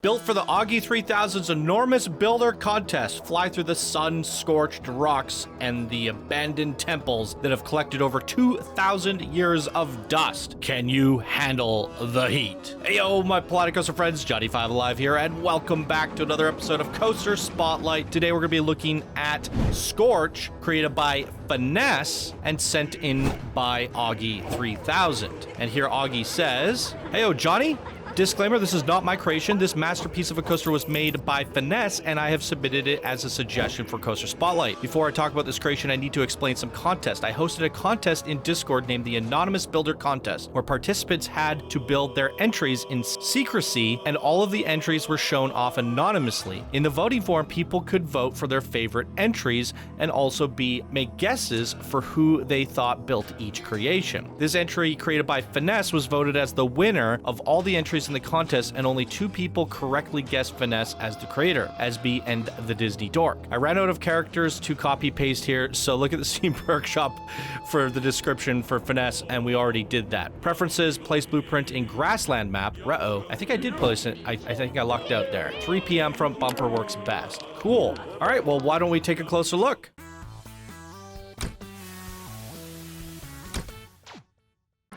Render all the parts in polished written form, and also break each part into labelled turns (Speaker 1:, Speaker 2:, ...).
Speaker 1: Built for the Augie 3000's enormous builder contest, fly through the sun-scorched rocks and the abandoned temples that have collected over 2,000 years of dust. Can you handle the heat? Heyo, my Planet Coaster friends, Johnny5 Alive here, and welcome back to another episode of Coaster Spotlight. Today we're going to be looking at Scorch, created by Finesse and sent in by Augie 3000. And here Augie says, "Heyo, Johnny. Disclaimer, this is not my creation. This masterpiece of a coaster was made by Finesse, and I have submitted it as a suggestion for Coaster Spotlight. Before I talk about this creation, I need to explain some contest. I hosted a contest in Discord named the Anonymous Builder Contest, where participants had to build their entries in secrecy, and all of the entries were shown off anonymously. In the voting form, people could vote for their favorite entries and also make guesses for who they thought built each creation. This entry, created by Finesse, was voted as the winner of all the entries in the contest, and only 2 people correctly guessed Finesse as the creator, Esby and the Disney Dork. I ran out of characters to copy paste here, so look at the Themepark shop for the description for Finesse, and we already did that. Preferences: place blueprint in grassland map. I think I did place it. I think I lucked out there. 3 p.m. front bumper works best. Cool. All right, well, why don't we take a closer look?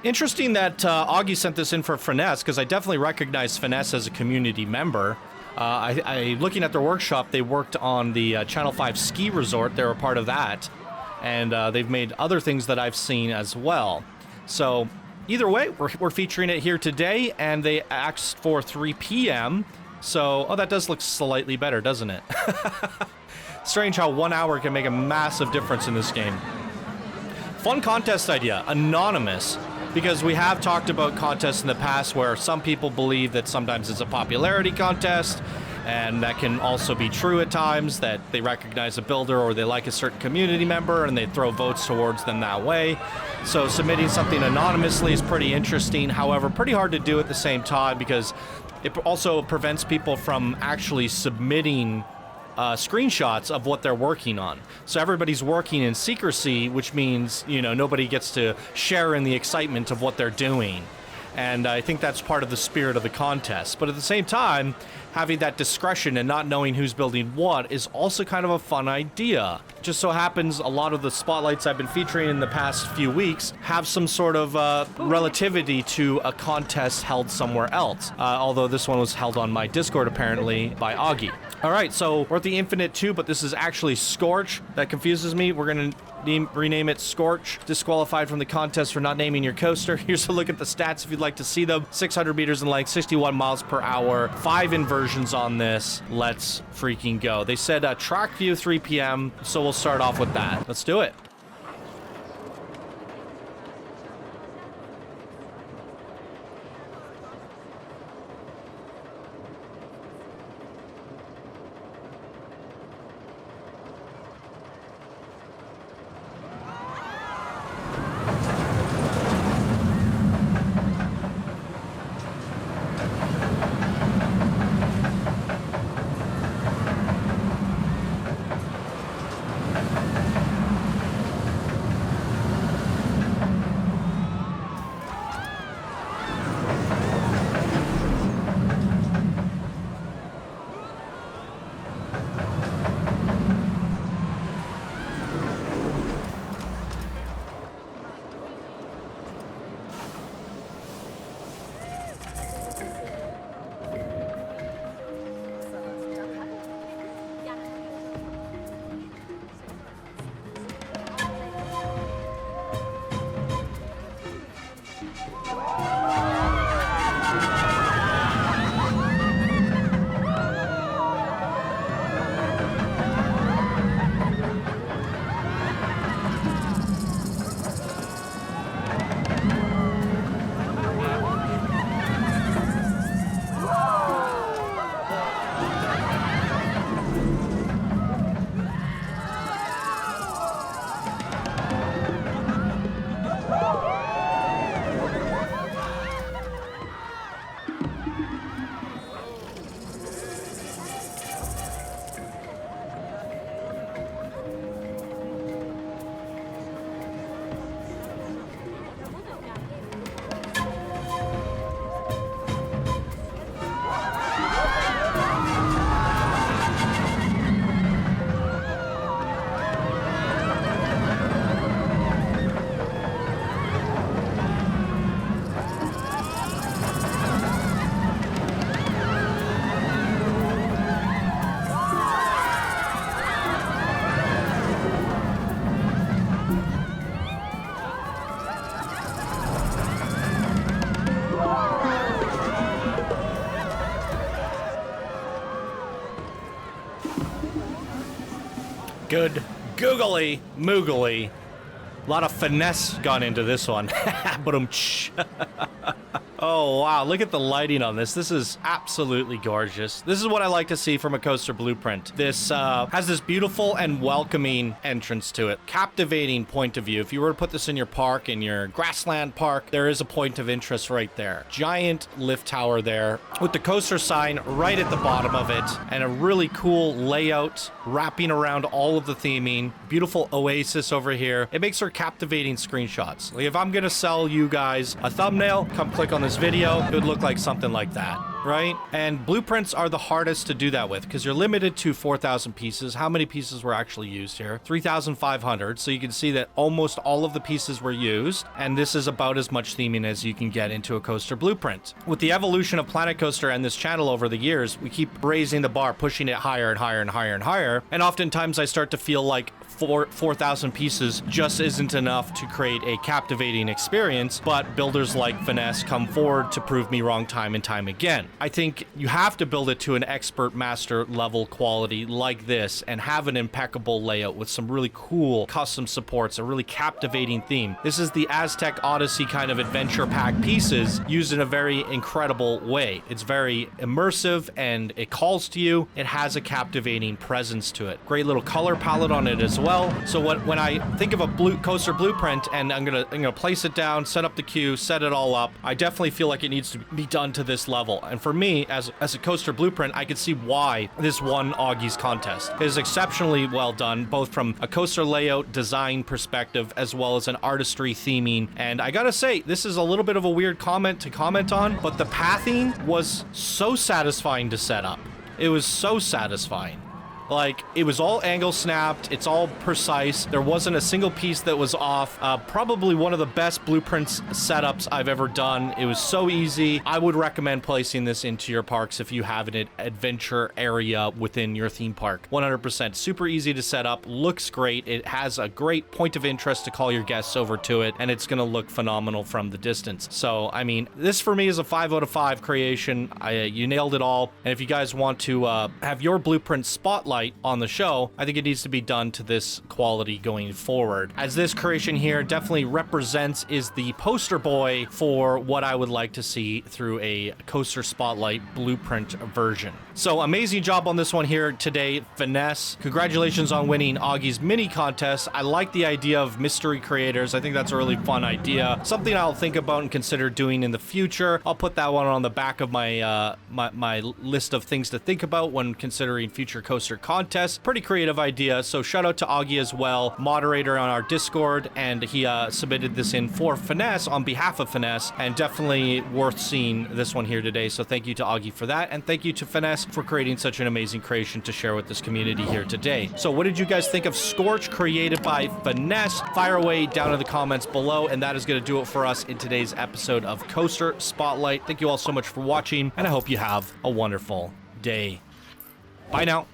Speaker 1: Interesting that Augie sent this in for Finesse, because I definitely recognize Finesse as a community member. Looking at their workshop, they worked on the Channel 5 ski resort. They're a part of that. And they've made other things that I've seen as well. So either way, we're featuring it here today, and they asked for 3 p.m. So, oh, that does look slightly better, doesn't it? Strange how 1 hour can make a massive difference in this game. Fun contest idea, anonymous. Because we have talked about contests in the past where some people believe that sometimes it's a popularity contest, and that can also be true at times, that they recognize a builder or they like a certain community member and they throw votes towards them that way. So submitting something anonymously is pretty interesting, however, pretty hard to do at the same time because it also prevents people from actually submitting screenshots of what they're working on. So everybody's working in secrecy, which means, you know, nobody gets to share in the excitement of what they're doing. And I think that's part of the spirit of the contest. But at the same time, having that discretion and not knowing who's building what is also kind of a fun idea. Just so happens a lot of the spotlights I've been featuring in the past few weeks have some sort of relativity to a contest held somewhere else. Although this one was held on my Discord apparently by Augie. All right, so we're at the Infinite 2, but this is actually Scorch. That confuses me. We're gonna rename it Scorch. Disqualified from the contest for not naming your coaster. Here's a look at the stats if you'd like to see them. 600 meters in length, 61 miles per hour, 5 inversions on this. Let's freaking go. They said track view 3 p.m., so we'll start off with that. Let's do it. Good googly moogly. A lot of finesse gone into this one. Oh, wow. Look at the lighting on this. This is absolutely gorgeous. This is what I like to see from a coaster blueprint. This has this beautiful and welcoming entrance to it. Captivating point of view. If you were to put this in your park, in your grassland park, there is a point of interest right there. Giant lift tower there with the coaster sign right at the bottom of it and a really cool layout wrapping around all of the theming. Beautiful oasis over here. It makes for captivating screenshots. Like if I'm going to sell you guys a thumbnail, come click on this video, it would look like something like that, right? And blueprints are the hardest to do that with because you're limited to 4,000 pieces. How many pieces were actually used here? 3,500. So you can see that almost all of the pieces were used, and this is about as much theming as you can get into a coaster blueprint. With the evolution of Planet Coaster and this channel over the years, we keep raising the bar, pushing it higher and higher and higher and higher, and oftentimes I start to feel like 4,000 pieces just isn't enough to create a captivating experience, but builders like Finesse come forward to prove me wrong time and time again. I think you have to build it to an expert master level quality like this and have an impeccable layout with some really cool custom supports, a really captivating theme. This is the Aztec Odyssey kind of adventure pack pieces used in a very incredible way. It's very immersive and it calls to you. It has a captivating presence to it. Great little color palette on it as well. So when I think of a coaster blueprint and I'm gonna place it down, set up the queue, set it all up, I definitely feel like it needs to be done to this level. And for me, as a coaster blueprint, I could see why this won Augie's contest. It is exceptionally well done, both from a coaster layout design perspective as well as an artistry theming. And I gotta say, this is a little bit of a weird comment to comment on, but the pathing was so satisfying to set up. It was so satisfying. Like, it was all angle snapped, it's all precise, there wasn't a single piece that was off. Probably one of the best blueprints setups I've ever done. It was so easy. I would recommend placing this into your parks if you have an adventure area within your theme park. 100%. Super easy to set up, looks great, it has a great point of interest to call your guests over to it, and it's gonna look phenomenal from the distance. So, I mean, this for me is a 5 out of 5 creation. You nailed it all, and if you guys want to have your blueprint spotlight on the show, I think it needs to be done to this quality going forward. As this creation here definitely represents, is the poster boy for what I would like to see through a coaster spotlight blueprint version. So amazing job on this one here today, Finesse. Congratulations on winning Augie's mini contest. I like the idea of mystery creators. I think that's a really fun idea. Something I'll think about and consider doing in the future. I'll put that one on the back of my my list of things to think about when considering future coaster contest. Pretty creative idea. So shout out to Augie as well, moderator on our Discord, and he submitted this in for Finesse on behalf of Finesse, and definitely worth seeing this one here today. So thank you to Augie for that, and thank you to Finesse for creating such an amazing creation to share with this community here today. So what did you guys think of Scorch created by Finesse? Fire away down in the comments below, and that is going to do it for us in today's episode of Coaster Spotlight. Thank you all so much for watching, and I hope you have a wonderful day. Bye now.